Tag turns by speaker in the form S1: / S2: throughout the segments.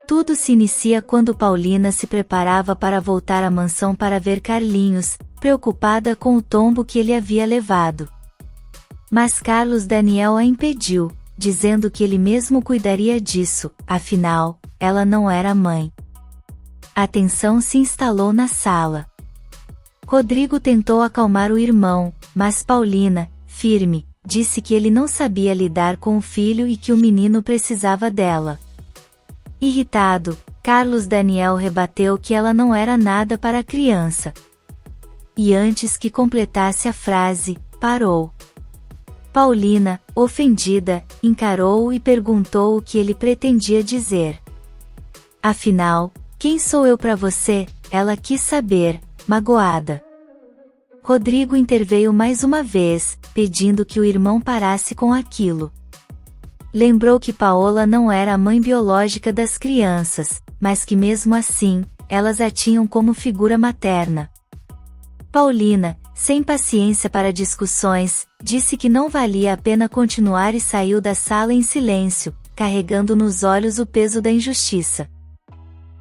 S1: Tudo se inicia quando Paulina se preparava para voltar à mansão para ver Carlinhos, preocupada com o tombo que ele havia levado. Mas Carlos Daniel a impediu, dizendo que ele mesmo cuidaria disso, afinal, ela não era mãe. A tensão se instalou na sala. Rodrigo tentou acalmar o irmão, mas Paulina, firme, disse que ele não sabia lidar com o filho e que o menino precisava dela. Irritado, Carlos Daniel rebateu que ela não era nada para a criança. E antes que completasse a frase, parou. Paulina, ofendida, encarou-o e perguntou o que ele pretendia dizer. Afinal, quem sou eu para você? Ela quis saber, magoada. Rodrigo interveio mais uma vez, pedindo que o irmão parasse com aquilo. Lembrou que Paola não era a mãe biológica das crianças, mas que mesmo assim, elas a tinham como figura materna. Paulina, sem paciência para discussões, disse que não valia a pena continuar e saiu da sala em silêncio, carregando nos olhos o peso da injustiça.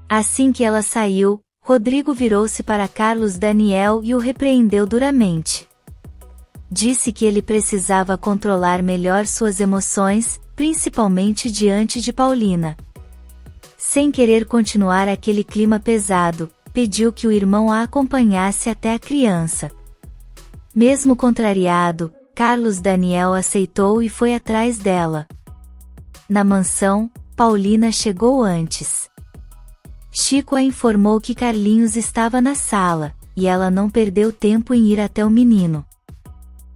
S1: Assim que ela saiu, Rodrigo virou-se para Carlos Daniel e o repreendeu duramente. Disse que ele precisava controlar melhor suas emoções, principalmente diante de Paulina. Sem querer continuar aquele clima pesado, pediu que o irmão a acompanhasse até a criança. Mesmo contrariado, Carlos Daniel aceitou e foi atrás dela. Na mansão, Paulina chegou antes. Chico a informou que Carlinhos estava na sala, e ela não perdeu tempo em ir até o menino.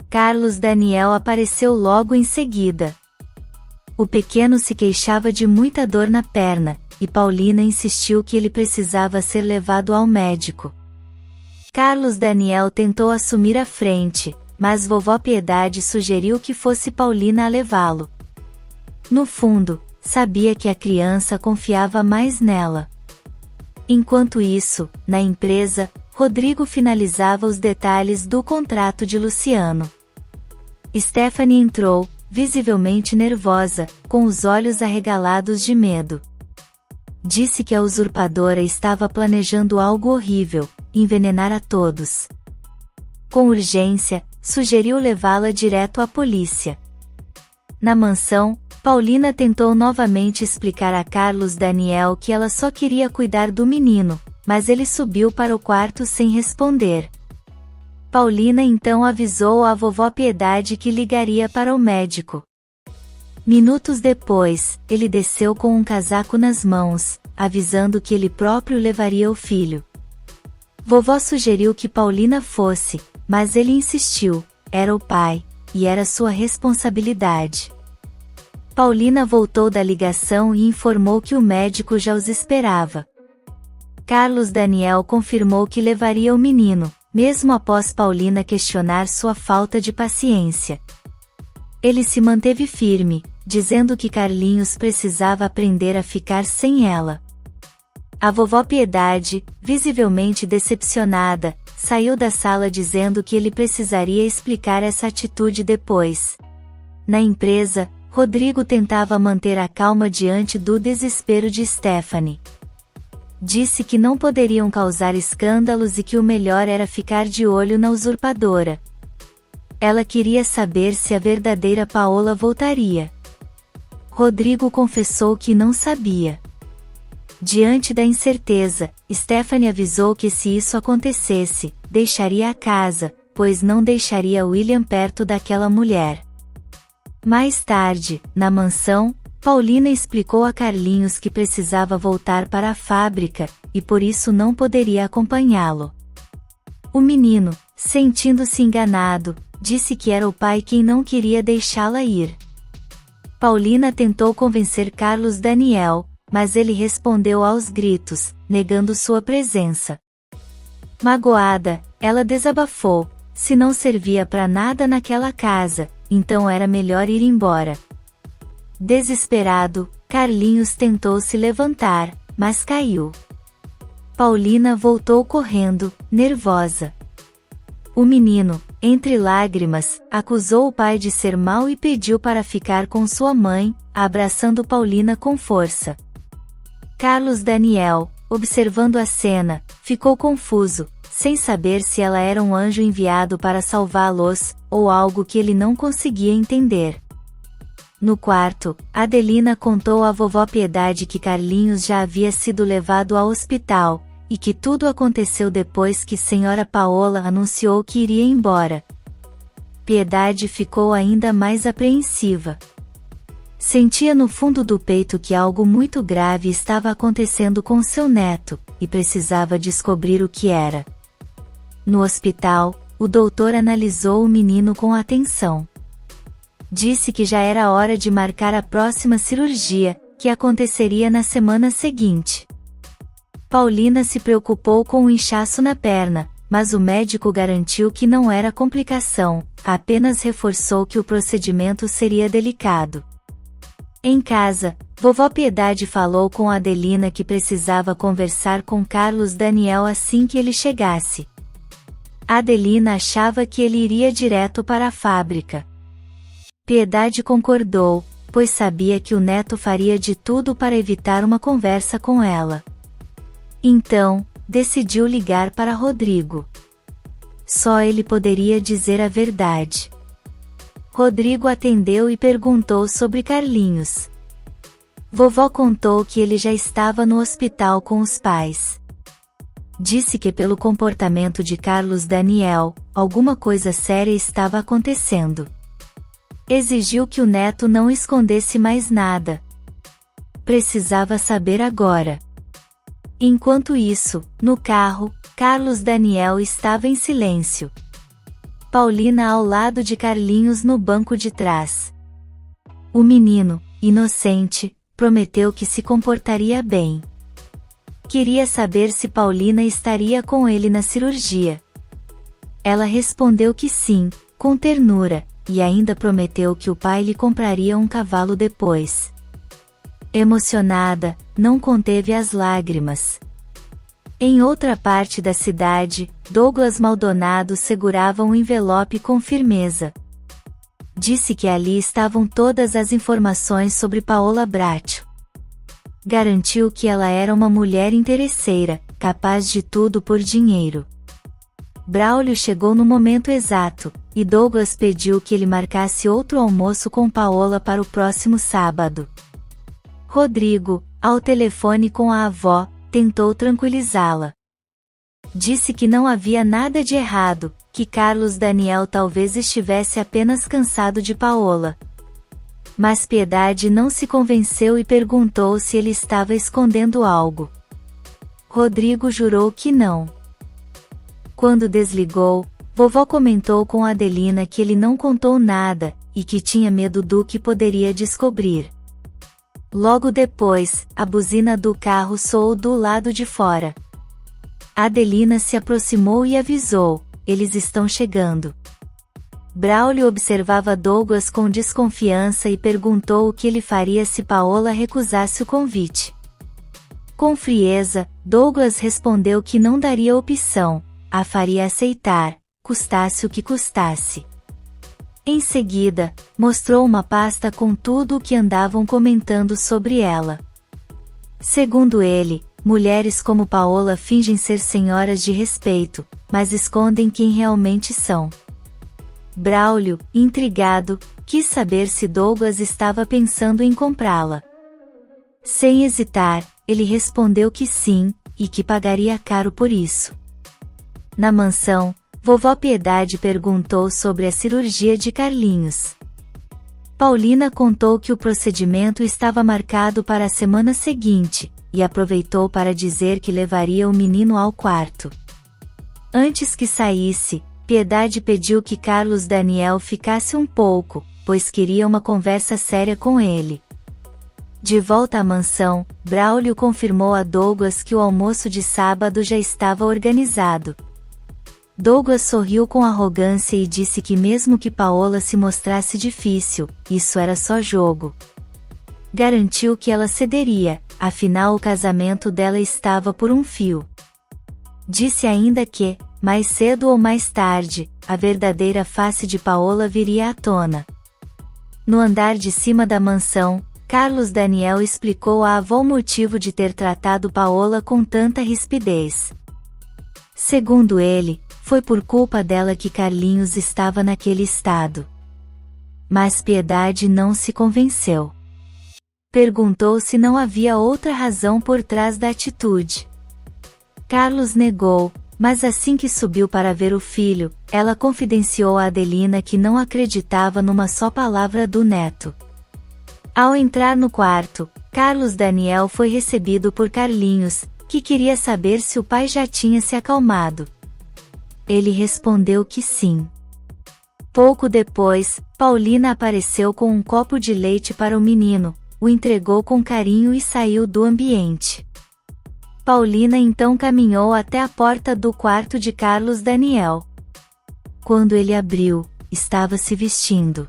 S1: Carlos Daniel apareceu logo em seguida. O pequeno se queixava de muita dor na perna, e Paulina insistiu que ele precisava ser levado ao médico. Carlos Daniel tentou assumir a frente, mas vovó Piedade sugeriu que fosse Paulina a levá-lo. No fundo, sabia que a criança confiava mais nela. Enquanto isso, na empresa, Rodrigo finalizava os detalhes do contrato de Luciano. Stephanie entrou, visivelmente nervosa, com os olhos arregalados de medo. Disse que a usurpadora estava planejando algo horrível, envenenar a todos. Com urgência, sugeriu levá-la direto à polícia. Na mansão, Paulina tentou novamente explicar a Carlos Daniel que ela só queria cuidar do menino, mas ele subiu para o quarto sem responder. Paulina então avisou a vovó Piedade que ligaria para o médico. Minutos depois, ele desceu com um casaco nas mãos, avisando que ele próprio levaria o filho. Vovó sugeriu que Paulina fosse, mas ele insistiu, era o pai, e era sua responsabilidade. Paulina voltou da ligação e informou que o médico já os esperava. Carlos Daniel confirmou que levaria o menino, mesmo após Paulina questionar sua falta de paciência. Ele se manteve firme, dizendo que Carlinhos precisava aprender a ficar sem ela. A vovó Piedade, visivelmente decepcionada, saiu da sala dizendo que ele precisaria explicar essa atitude depois. Na empresa, Rodrigo tentava manter a calma diante do desespero de Stephanie. Disse que não poderiam causar escândalos e que o melhor era ficar de olho na usurpadora. Ela queria saber se a verdadeira Paola voltaria. Rodrigo confessou que não sabia. Diante da incerteza, Stephanie avisou que se isso acontecesse, deixaria a casa, pois não deixaria William perto daquela mulher. Mais tarde, na mansão, Paulina explicou a Carlinhos que precisava voltar para a fábrica, e por isso não poderia acompanhá-lo. O menino, sentindo-se enganado, disse que era o pai quem não queria deixá-la ir. Paulina tentou convencer Carlos Daniel, mas ele respondeu aos gritos, negando sua presença. Magoada, ela desabafou, se não servia para nada naquela casa, então era melhor ir embora. Desesperado, Carlinhos tentou se levantar, mas caiu. Paulina voltou correndo, nervosa. O menino, entre lágrimas, acusou o pai de ser mau e pediu para ficar com sua mãe, abraçando Paulina com força. Carlos Daniel, observando a cena, ficou confuso, sem saber se ela era um anjo enviado para salvá-los, ou algo que ele não conseguia entender. No quarto, Adelina contou à vovó Piedade que Carlinhos já havia sido levado ao hospital, e que tudo aconteceu depois que Senhora Paola anunciou que iria embora. Piedade ficou ainda mais apreensiva. Sentia no fundo do peito que algo muito grave estava acontecendo com seu neto, e precisava descobrir o que era. No hospital, o doutor analisou o menino com atenção. Disse que já era hora de marcar a próxima cirurgia, que aconteceria na semana seguinte. Paulina se preocupou com o inchaço na perna, mas o médico garantiu que não era complicação, apenas reforçou que o procedimento seria delicado. Em casa, vovó Piedade falou com Adelina que precisava conversar com Carlos Daniel assim que ele chegasse. Adelina achava que ele iria direto para a fábrica. Piedade concordou, pois sabia que o neto faria de tudo para evitar uma conversa com ela. Então, decidiu ligar para Rodrigo. Só ele poderia dizer a verdade. Rodrigo atendeu e perguntou sobre Carlinhos. Vovó contou que ele já estava no hospital com os pais. Disse que pelo comportamento de Carlos Daniel, alguma coisa séria estava acontecendo. Exigiu que o neto não escondesse mais nada. Precisava saber agora. Enquanto isso, no carro, Carlos Daniel estava em silêncio. Paulina ao lado de Carlinhos no banco de trás. O menino, inocente, prometeu que se comportaria bem. Queria saber se Paulina estaria com ele na cirurgia. Ela respondeu que sim, com ternura, e ainda prometeu que o pai lhe compraria um cavalo depois. Emocionada, não conteve as lágrimas. Em outra parte da cidade, Douglas Maldonado segurava um envelope com firmeza. Disse que ali estavam todas as informações sobre Paola Bracho. Garantiu que ela era uma mulher interesseira, capaz de tudo por dinheiro. Braulio chegou no momento exato, e Douglas pediu que ele marcasse outro almoço com Paola para o próximo sábado. Rodrigo, ao telefone com a avó, tentou tranquilizá-la. Disse que não havia nada de errado, que Carlos Daniel talvez estivesse apenas cansado de Paola. Mas Piedade não se convenceu e perguntou se ele estava escondendo algo. Rodrigo jurou que não. Quando desligou, vovó comentou com Adelina que ele não contou nada, e que tinha medo do que poderia descobrir. Logo depois, a buzina do carro soou do lado de fora. Adelina se aproximou e avisou: eles estão chegando. Braulio observava Douglas com desconfiança e perguntou o que ele faria se Paola recusasse o convite. Com frieza, Douglas respondeu que não daria opção, a faria aceitar, custasse o que custasse. Em seguida, mostrou uma pasta com tudo o que andavam comentando sobre ela. Segundo ele, mulheres como Paola fingem ser senhoras de respeito, mas escondem quem realmente são. Braulio, intrigado, quis saber se Douglas estava pensando em comprá-la. Sem hesitar, ele respondeu que sim, e que pagaria caro por isso. Na mansão, vovó Piedade perguntou sobre a cirurgia de Carlinhos. Paulina contou que o procedimento estava marcado para a semana seguinte, e aproveitou para dizer que levaria o menino ao quarto. Antes que saísse, Piedade pediu que Carlos Daniel ficasse um pouco, pois queria uma conversa séria com ele. De volta à mansão, Braulio confirmou a Douglas que o almoço de sábado já estava organizado. Douglas sorriu com arrogância e disse que mesmo que Paola se mostrasse difícil, isso era só jogo. Garantiu que ela cederia, afinal o casamento dela estava por um fio. Disse ainda que, mais cedo ou mais tarde, a verdadeira face de Paola viria à tona. No andar de cima da mansão, Carlos Daniel explicou à avó o motivo de ter tratado Paola com tanta rispidez. Segundo ele, foi por culpa dela que Carlinhos estava naquele estado. Mas Piedade não se convenceu. Perguntou se não havia outra razão por trás da atitude. Carlos negou, mas assim que subiu para ver o filho, ela confidenciou a Adelina que não acreditava numa só palavra do neto. Ao entrar no quarto, Carlos Daniel foi recebido por Carlinhos, que queria saber se o pai já tinha se acalmado. Ele respondeu que sim. Pouco depois, Paulina apareceu com um copo de leite para o menino, o entregou com carinho e saiu do ambiente. Paulina então caminhou até a porta do quarto de Carlos Daniel. Quando ele abriu, estava se vestindo.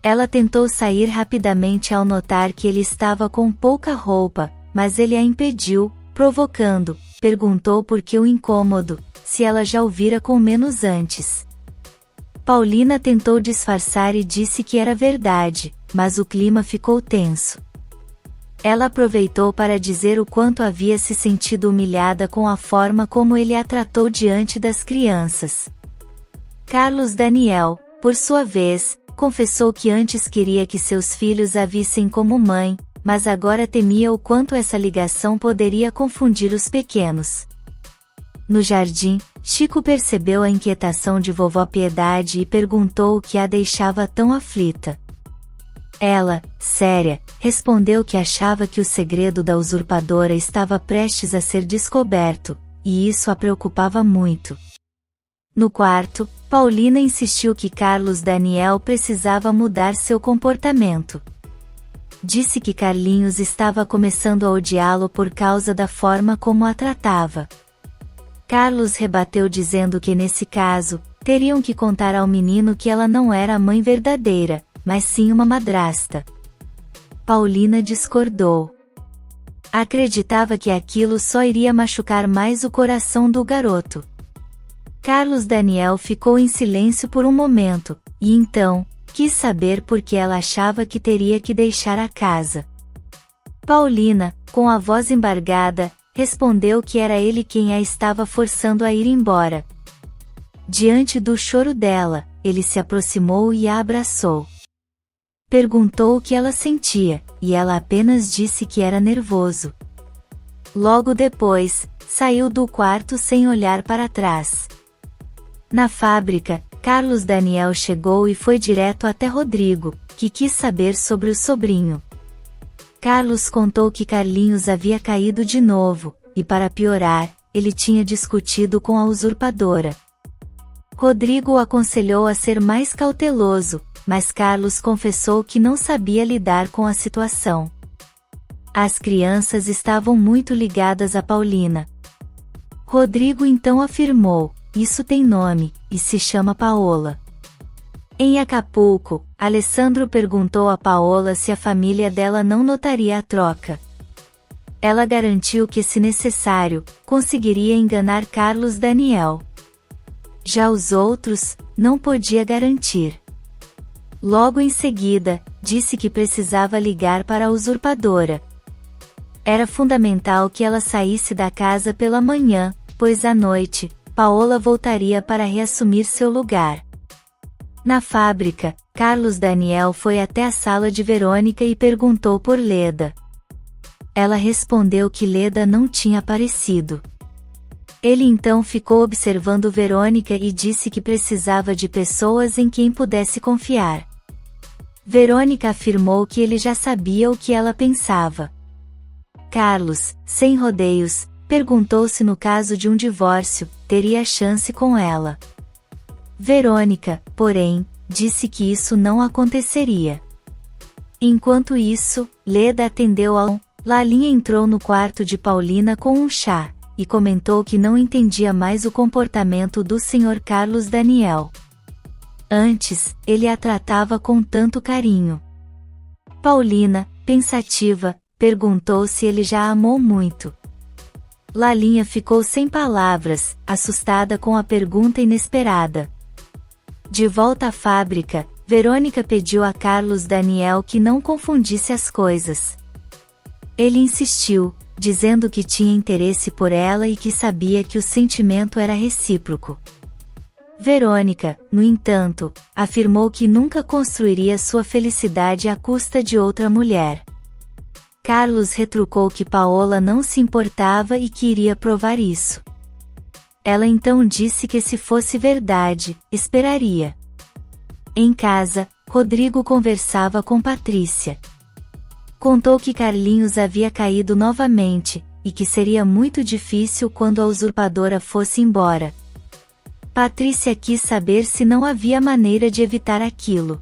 S1: Ela tentou sair rapidamente ao notar que ele estava com pouca roupa, mas ele a impediu, provocando, perguntou por que o incômodo, se ela já o vira com menos antes. Paulina tentou disfarçar e disse que era verdade, mas o clima ficou tenso. Ela aproveitou para dizer o quanto havia se sentido humilhada com a forma como ele a tratou diante das crianças. Carlos Daniel, por sua vez, confessou que antes queria que seus filhos a vissem como mãe, mas agora temia o quanto essa ligação poderia confundir os pequenos. No jardim, Chico percebeu a inquietação de vovó Piedade e perguntou o que a deixava tão aflita. Ela, séria, respondeu que achava que o segredo da usurpadora estava prestes a ser descoberto, e isso a preocupava muito. No quarto, Paulina insistiu que Carlos Daniel precisava mudar seu comportamento. Disse que Carlinhos estava começando a odiá-lo por causa da forma como a tratava. Carlos rebateu dizendo que nesse caso, teriam que contar ao menino que ela não era a mãe verdadeira, mas sim uma madrasta. Paulina discordou. Acreditava que aquilo só iria machucar mais o coração do garoto. Carlos Daniel ficou em silêncio por um momento, e então, quis saber por que ela achava que teria que deixar a casa. Paulina, com a voz embargada, respondeu que era ele quem a estava forçando a ir embora. Diante do choro dela, ele se aproximou e a abraçou. Perguntou o que ela sentia, e ela apenas disse que era nervoso. Logo depois, saiu do quarto sem olhar para trás. Na fábrica, Carlos Daniel chegou e foi direto até Rodrigo, que quis saber sobre o sobrinho. Carlos contou que Carlinhos havia caído de novo, e para piorar, ele tinha discutido com a usurpadora. Rodrigo o aconselhou a ser mais cauteloso, mas Carlos confessou que não sabia lidar com a situação. As crianças estavam muito ligadas a Paulina. Rodrigo então afirmou: "Isso tem nome, e se chama Paola." Em Acapulco, Alessandro perguntou a Paola se a família dela não notaria a troca. Ela garantiu que, se necessário, conseguiria enganar Carlos Daniel. Já os outros, não podia garantir. Logo em seguida, disse que precisava ligar para a usurpadora. Era fundamental que ela saísse da casa pela manhã, pois à noite, Paola voltaria para reassumir seu lugar. Na fábrica, Carlos Daniel foi até a sala de Verônica e perguntou por Leda. Ela respondeu que Leda não tinha aparecido. Ele então ficou observando Verônica e disse que precisava de pessoas em quem pudesse confiar. Verônica afirmou que ele já sabia o que ela pensava. Carlos, sem rodeios, perguntou se no caso de um divórcio, teria chance com ela. Verônica, porém, disse que isso não aconteceria. Enquanto isso, Leda atendeu ao... Lalinha entrou no quarto de Paulina com um chá, e comentou que não entendia mais o comportamento do Sr. Carlos Daniel. Antes, ele a tratava com tanto carinho. Paulina, pensativa, perguntou se ele já a amou muito. Lalinha ficou sem palavras, assustada com a pergunta inesperada. De volta à fábrica, Verônica pediu a Carlos Daniel que não confundisse as coisas. Ele insistiu, dizendo que tinha interesse por ela e que sabia que o sentimento era recíproco. Verônica, no entanto, afirmou que nunca construiria sua felicidade à custa de outra mulher. Carlos retrucou que Paola não se importava e que iria provar isso. Ela então disse que se fosse verdade, esperaria. Em casa, Rodrigo conversava com Patrícia. Contou que Carlinhos havia caído novamente, e que seria muito difícil quando a usurpadora fosse embora. Patrícia quis saber se não havia maneira de evitar aquilo.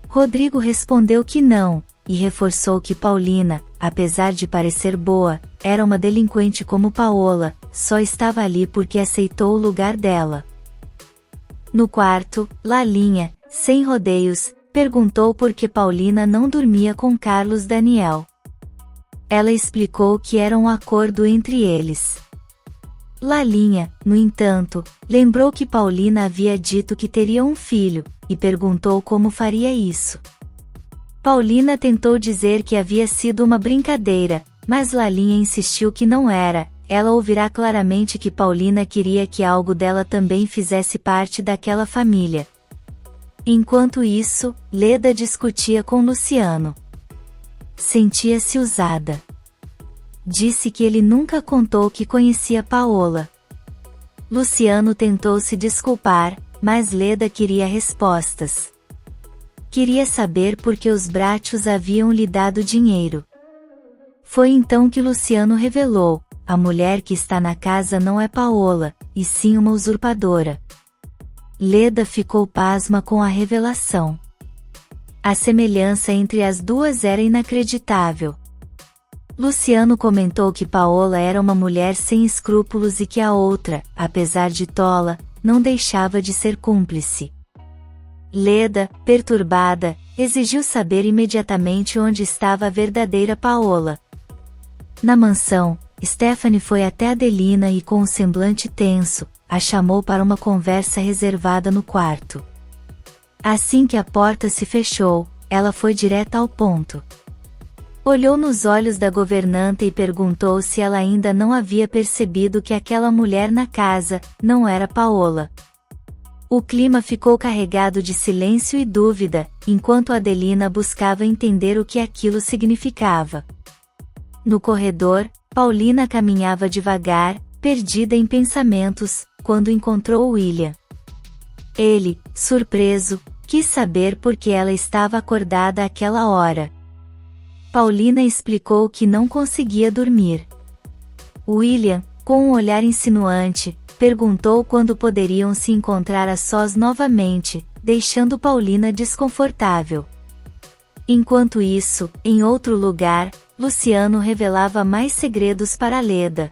S1: Rodrigo respondeu que não, e reforçou que Paulina, apesar de parecer boa, era uma delinquente como Paola, só estava ali porque aceitou o lugar dela. No quarto, Lalinha, sem rodeios, perguntou por que Paulina não dormia com Carlos Daniel. Ela explicou que era um acordo entre eles. Lalinha, no entanto, lembrou que Paulina havia dito que teria um filho, e perguntou como faria isso. Paulina tentou dizer que havia sido uma brincadeira, mas Lalinha insistiu que não era. Ela ouvirá claramente que Paulina queria que algo dela também fizesse parte daquela família. Enquanto isso, Leda discutia com Luciano. Sentia-se usada. Disse que ele nunca contou que conhecia Paola. Luciano tentou se desculpar, mas Leda queria respostas. Queria saber por que os Brachos haviam lhe dado dinheiro. Foi então que Luciano revelou: a mulher que está na casa não é Paola, e sim uma usurpadora. Leda ficou pasma com a revelação. A semelhança entre as duas era inacreditável. Luciano comentou que Paola era uma mulher sem escrúpulos e que a outra, apesar de tola, não deixava de ser cúmplice. Leda, perturbada, exigiu saber imediatamente onde estava a verdadeira Paola. Na mansão, Stephanie foi até Adelina e com um semblante tenso, a chamou para uma conversa reservada no quarto. Assim que a porta se fechou, ela foi direta ao ponto. Olhou nos olhos da governanta e perguntou se ela ainda não havia percebido que aquela mulher na casa não era Paola. O clima ficou carregado de silêncio e dúvida, enquanto Adelina buscava entender o que aquilo significava. No corredor, Paulina caminhava devagar, perdida em pensamentos, quando encontrou William. Ele, surpreso, quis saber por que ela estava acordada àquela hora. Paulina explicou que não conseguia dormir. William, com um olhar insinuante, perguntou quando poderiam se encontrar a sós novamente, deixando Paulina desconfortável. Enquanto isso, em outro lugar, Luciano revelava mais segredos para Leda.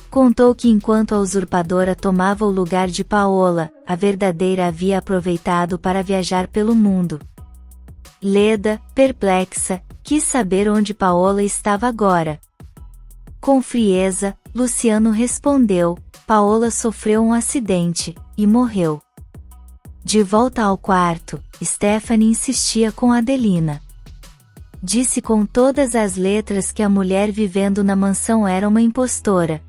S1: Contou que enquanto a usurpadora tomava o lugar de Paola, a verdadeira havia aproveitado para viajar pelo mundo. Leda, perplexa, quis saber onde Paola estava agora. Com frieza, Luciano respondeu: Paola sofreu um acidente, e morreu. De volta ao quarto, Stephanie insistia com Adelina. Disse com todas as letras que a mulher vivendo na mansão era uma impostora.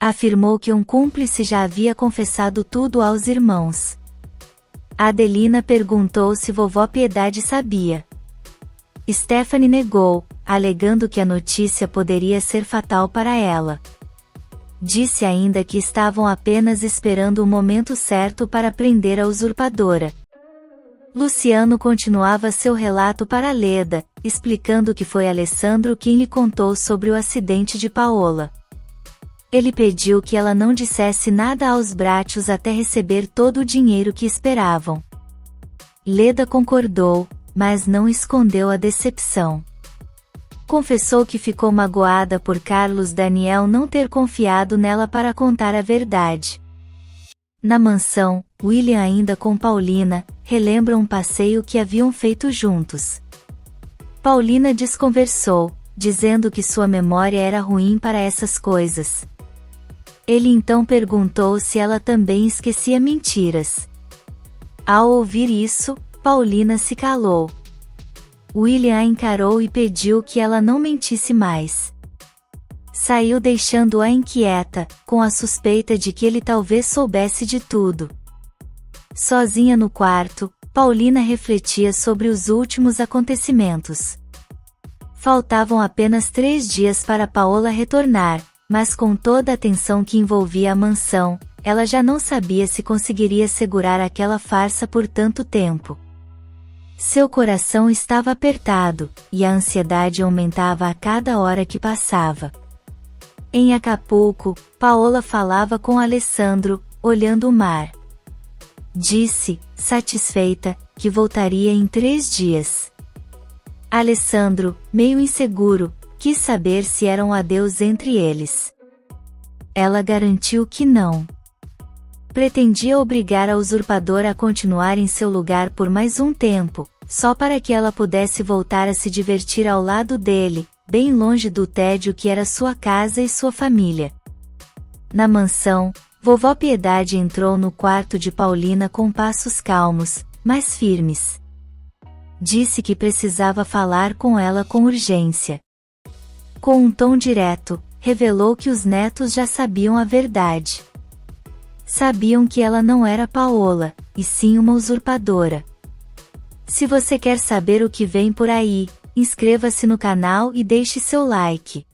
S1: Afirmou que um cúmplice já havia confessado tudo aos irmãos. Adelina perguntou se vovó Piedade sabia. Stephanie negou, alegando que a notícia poderia ser fatal para ela. Disse ainda que estavam apenas esperando o momento certo para prender a usurpadora. Luciano continuava seu relato para Leda, explicando que foi Alessandro quem lhe contou sobre o acidente de Paola. Ele pediu que ela não dissesse nada aos Brachos até receber todo o dinheiro que esperavam. Leda concordou, mas não escondeu a decepção. Confessou que ficou magoada por Carlos Daniel não ter confiado nela para contar a verdade. Na mansão, William ainda com Paulina, relembra um passeio que haviam feito juntos. Paulina desconversou, dizendo que sua memória era ruim para essas coisas. Ele então perguntou se ela também esquecia mentiras. Ao ouvir isso, Paulina se calou. William a encarou e pediu que ela não mentisse mais. Saiu deixando-a inquieta, com a suspeita de que ele talvez soubesse de tudo. Sozinha no quarto, Paulina refletia sobre os últimos acontecimentos. Faltavam apenas 3 dias para Paola retornar, mas com toda a tensão que envolvia a mansão, ela já não sabia se conseguiria segurar aquela farsa por tanto tempo. Seu coração estava apertado, e a ansiedade aumentava a cada hora que passava. Em Acapulco, Paola falava com Alessandro, olhando o mar. Disse, satisfeita, que voltaria em 3 dias. Alessandro, meio inseguro, quis saber se era um adeus entre eles. Ela garantiu que não. Pretendia obrigar a usurpadora a continuar em seu lugar por mais um tempo, só para que ela pudesse voltar a se divertir ao lado dele, bem longe do tédio que era sua casa e sua família. Na mansão, Vovó Piedade entrou no quarto de Paulina com passos calmos, mas firmes. Disse que precisava falar com ela com urgência. Com um tom direto, revelou que os netos já sabiam a verdade. Sabiam que ela não era Paola, e sim uma usurpadora. Se você quer saber o que vem por aí, inscreva-se no canal e deixe seu like.